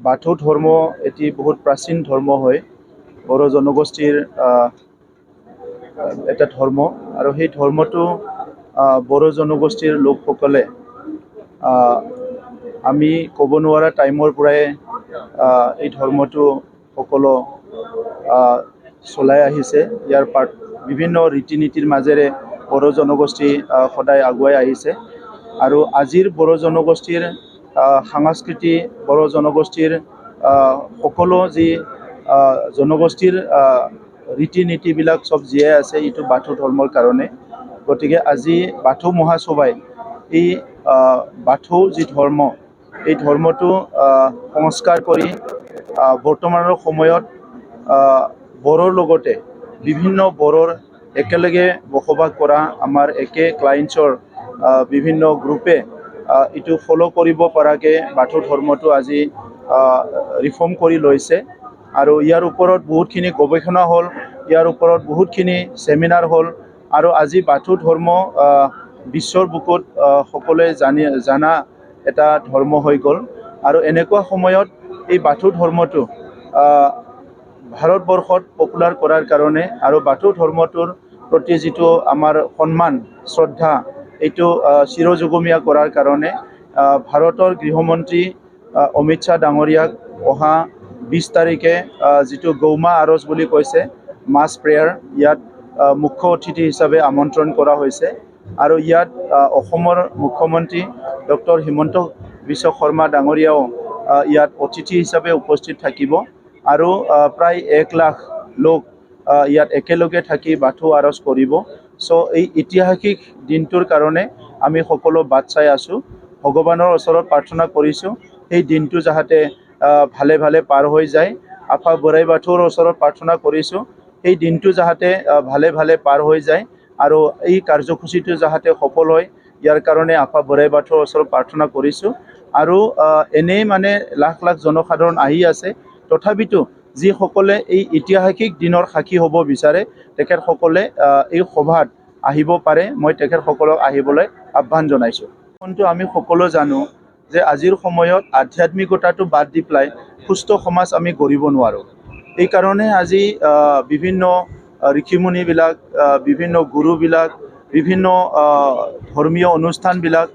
বাথৌ ধৰ্ম এটি বহুত প্ৰাচীন ধৰ্ম হয় বড়ো জনগোষ্ঠীৰ এটা ধৰ্ম আৰু সেই ধৰ্মটো বড়ো জনগোষ্ঠীৰ লোকসকলে আমি ক'ব নোৱাৰা টাইমৰ পৰাই এই ধৰ্মটো সকলো চলাই আহিছে। ইয়াৰ বিভিন্ন ৰীতি নীতিৰ মাজেৰে বড়ো জনগোষ্ঠী সদায় আগুৱাই আহিছে আৰু আজিৰ বড়ো জনগোষ্ঠীৰ সংস্কৃতি বড়ো জনগোষ্ঠীৰ সকলো যি জনগোষ্ঠীৰ ৰীতি নীতিবিলাক চব জীয়াই আছে এইটো বাথৌ ধৰ্মৰ কাৰণে। গতিকে আজি বাথৌ মহাসভাই এই বাথৌ যি ধৰ্ম এই ধৰ্মটো সংস্কাৰ কৰি বৰ্তমানৰ সময়ত বড়োৰ লগতে বিভিন্ন বড়োৰ একেলগে বসবাস কৰা আমাৰ একে ক্লায়েণ্টছৰ বিভিন্ন গ্ৰুপে এইটো ফ'ল' কৰিব পৰাকৈ বাথৌ ধৰ্মটো আজি ৰিফৰ্ম কৰি লৈছে আৰু ইয়াৰ ওপৰত বহুতখিনি গৱেষণা হ'ল, ইয়াৰ ওপৰত বহুতখিনি ছেমিনাৰ হ'ল আৰু আজি বাথৌ ধৰ্ম বিশ্বৰ বুকুত সকলোৱে জানা এটা ধৰ্ম হৈ গ'ল। আৰু এনেকুৱা সময়ত এই বাথৌ ধৰ্মটো ভাৰতবৰ্ষত পপুলাৰ কৰাৰ কাৰণে আৰু বাথৌ ধৰ্মটোৰ প্ৰতি যিটো আমাৰ সন্মান শ্ৰদ্ধা এইটো চিৰযুগমীয়া কৰাৰ কাৰণে ভাৰতৰ গৃহমন্ত্ৰী অমিত শ্বাহ ডাঙৰীয়াক অহা 20 তাৰিখে যিটো গৌমা আৰজ বুলি কৈছে মাছ প্ৰেয়াৰ, ইয়াত মুখ্য অতিথি হিচাপে আমন্ত্ৰণ কৰা হৈছে আৰু ইয়াত অসমৰ মুখ্যমন্ত্ৰী ডক্টৰ হিমন্ত বিশ্ব শৰ্মা ডাঙৰীয়াও ইয়াত অতিথি হিচাপে উপস্থিত থাকিব আৰু প্ৰায় 1 লাখ লোক ইয়াত একেলগে থাকি বাথৌ আৰজ কৰিব। চ' এই ঐতিহাসিক দিনটোৰ কাৰণে আমি সকলো বাট চাই আছোঁ, ভগৱানৰ ওচৰত প্ৰাৰ্থনা কৰিছোঁ সেই দিনটো যাতে ভালে ভালে পাৰ হৈ যায়। আফা বৰাই বাথৌৰ ওচৰত প্ৰাৰ্থনা কৰিছোঁ সেই দিনটো যাতে ভালে ভালে পাৰ হৈ যায় আৰু এই কাৰ্যসূচীটো যাতে সফল হয় ইয়াৰ কাৰণে আফা বৰাই বাথৌৰ ওচৰত প্ৰাৰ্থনা কৰিছোঁ। আৰু এনেই মানে লাখ লাখ জনসাধাৰণ আহি আছে, তথাপিতো যিসকলে এই ঐতিহাসিক দিনৰ সাক্ষী হ'ব বিচাৰে তেখেতসকলে এই সভাত আহিব পাৰে, মই তেখেতসকলক আহিবলৈ আহ্বান জনাইছোঁ। কিন্তু আমি সকলো জানো যে আজিৰ সময়ত আধ্যাত্মিকতাটো বাদ দি পেলাই সুস্থ সমাজ আমি গঢ়িব নোৱাৰোঁ। এইকাৰণে আজি বিভিন্ন ঋষিমুনিবিলাক, বিভিন্ন গুৰুবিলাক, বিভিন্ন ধৰ্মীয় অনুষ্ঠানবিলাক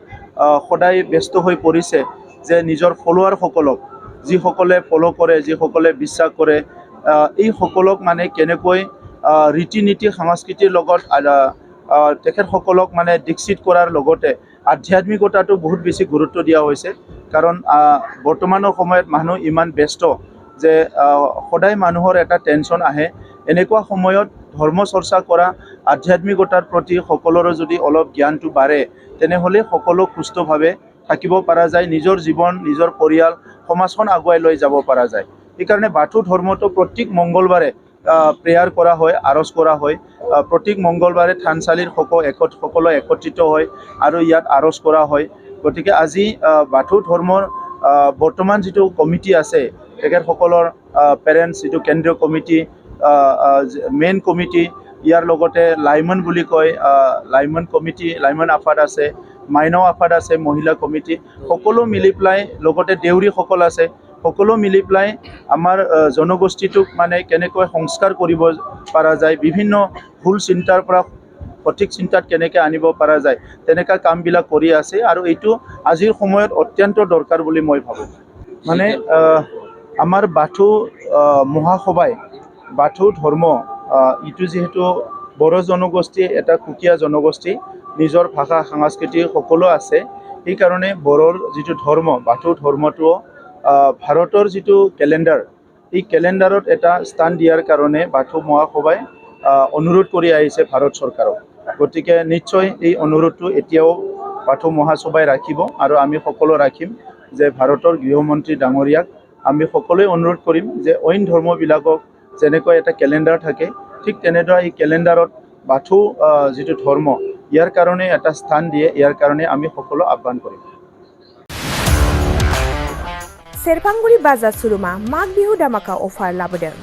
সদায় ব্যস্ত হৈ পৰিছে যে নিজৰ ফলোৱাৰসকলক, যিসকলে ফ'ল' কৰে, যিসকলে বিশ্বাস কৰে, এই সকলক মানে কেনেকৈ ৰীতি নীতি সংস্কৃতিৰ লগত তেখেতসকলক মানে দীক্ষিত কৰাৰ লগতে আধ্যাত্মিকতাটো বহুত বেছি গুৰুত্ব দিয়া হৈছে। কাৰণ বৰ্তমানৰ সময়ত মানুহ ইমান ব্যস্ত যে সদায় মানুহৰ এটা টেনশ্যন আহে। এনেকুৱা সময়ত ধৰ্ম চৰ্চা কৰা, আধ্যাত্মিকতাৰ প্ৰতি সকলোৰে যদি অলপ জ্ঞানটো বাঢ়ে তেনেহ'লে সকলো সুস্থভাৱে থাকিব পৰা যায়, নিজৰ জীৱন, নিজৰ পৰিয়াল, সমাজখন আগুৱাই লৈ যাব পৰা যায়। সেইকাৰণে বাথৌ ধৰ্মটো প্ৰত্যেক মংগলবাৰে প্ৰেয়াৰ কৰা হয়, আৰজ কৰা হয়। প্ৰত্যেক মংগলবাৰে থানচালিৰ সকলো একত্ৰিত হয় আৰু ইয়াত আৰজ কৰা হয়। গতিকে আজি বাথৌ ধৰ্মৰ বৰ্তমান যিটো কমিটি আছে তেখেতসকলৰ পেৰেণ্টছ যিটো কেন্দ্ৰীয় কমিটি, মেইন কমিটি, ইয়াৰ লগতে লাইমন বুলি কয় লাইমন কমিটি, লাইমন আফাদ আছে, মাইনাও আফাদ আছে, মহিলা কমিটি, সকলো মিলি পেলাই, লগতে দেউৰীসকল আছে, সকলো মিলি পেলাই আমাৰ জনগোষ্ঠীটোক মানে কেনেকৈ সংস্কাৰ কৰিব পৰা যায়, বিভিন্ন ভুল চিন্তাৰ পৰা সঠিক চিন্তাত কেনেকৈ আনিব পৰা যায় তেনেকুৱা কামবিলাক কৰি আছে আৰু এইটো আজিৰ সময়ত অত্যন্ত দৰকাৰ বুলি মই ভাবোঁ। মানে আমাৰ বাথৌ মহাসভাই বাথৌ ধৰ্ম ইটো যিহেতু বড়ো জনগোষ্ঠী এটা সুকীয়া জনগোষ্ঠী, নিজৰ ভাষা সংস্কৃতি সকলো আছে, সেইকাৰণে বড়োৰ যিটো ধৰ্ম বাথৌ ধৰ্মটো ভাৰতৰ যিটো কেলেণ্ডাৰ এই কেলেণ্ডাৰত এটা স্থান দিয়াৰ কাৰণে বাথৌ মহাসভাই অনুৰোধ কৰি আহিছে ভাৰত চৰকাৰক। গতিকে নিশ্চয় এই অনুৰোধটো এতিয়াও বাথৌ মহাসভাই ৰাখিব আৰু আমি সকলো ৰাখিম যে ভাৰতৰ গৃহমন্ত্ৰী ডাঙৰীয়াক আমি সকলোৱে অনুৰোধ কৰিম যে অইন ধৰ্মবিলাকক যেনেকৈ এটা কেলেণ্ডাৰ থাকে ঠিক তেনেদৰে এই কেলেণ্ডাৰত বাথৌ যিটো ধৰ্ম ইয়াৰ কাৰণে এটা স্থান দিয়ে, ইয়াৰ কাৰণে আমি সকলো আহ্বান কৰিম। सेरफांगुरि बाजार सुरुमा माग बिहु दामाका अफार लाबोदों।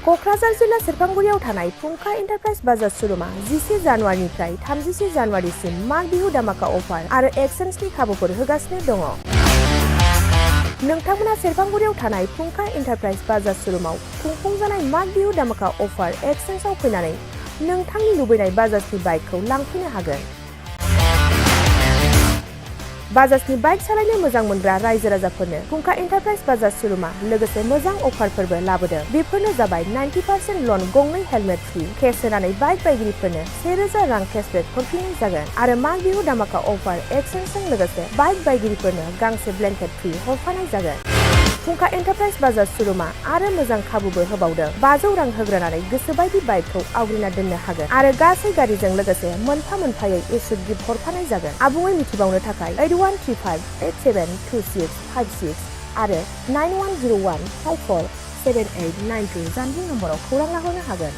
क'क्राझार जिल्ला सेरफांगुरियाव थानाय फुंखा एन्टारप्राइज बाजार सुरुमा 10 जानुवारिनिफ्राय 30 जानुवारिसिम माग बिहु दामाका अफार आरो एक्सचेन्जनि खाबुफोर होगासिनो दङ। नोंथांमोना सेरफांगुरियाव थानाय फुंखा एन्टारप्राइज बाजाज श'रुमाव खुंफुंजानाय माग बिहु दामाका अफार एक्सचेन्जआव फैनानै नोंथांनि लुबैनाय बाजाजनि बाइकखौ लांफैनो हागोन। बाजाजनि बाइक सालायनो मोजां मोनग्रा रायजो राजाफोरनो फुंखा एन्टारप्राइज बाजाज श'रुमा लोगोसे मोजां अफारफोरबो लाबोदों। बेफोरनो जाबाय 90% लन, गंनै हेलमेट फ्रि, केस होनानै बाइक बायगिरिफोरनो 1000 रां केसबेक हरफिननाय जागोन आरो माग बिहु दामाका अफार एक्सचेन्जजों लोगोसे बाइक बायगिरिफोरनो गांसे ब्लेंकेट फ्रि हरफानाय जागोन। फुंखा एन्टारप्राइज बाजाज श'रुमा आरो मोजां खाबुबो होबावदों। 500 रां होग्रोनानै गोसोबायदि बाइकखौ आवग्रिना दोननो हागोन आरो गासै गारिजों लोगोसे मोनफा मोनफायै इस्यु गिफ्ट हरफानाय जागोन। आबुङै मिथिबावनो थाखाय 8135872656 आरो 9101547892 जानबुं नम्बराव खौरां लाहरनो हागोन।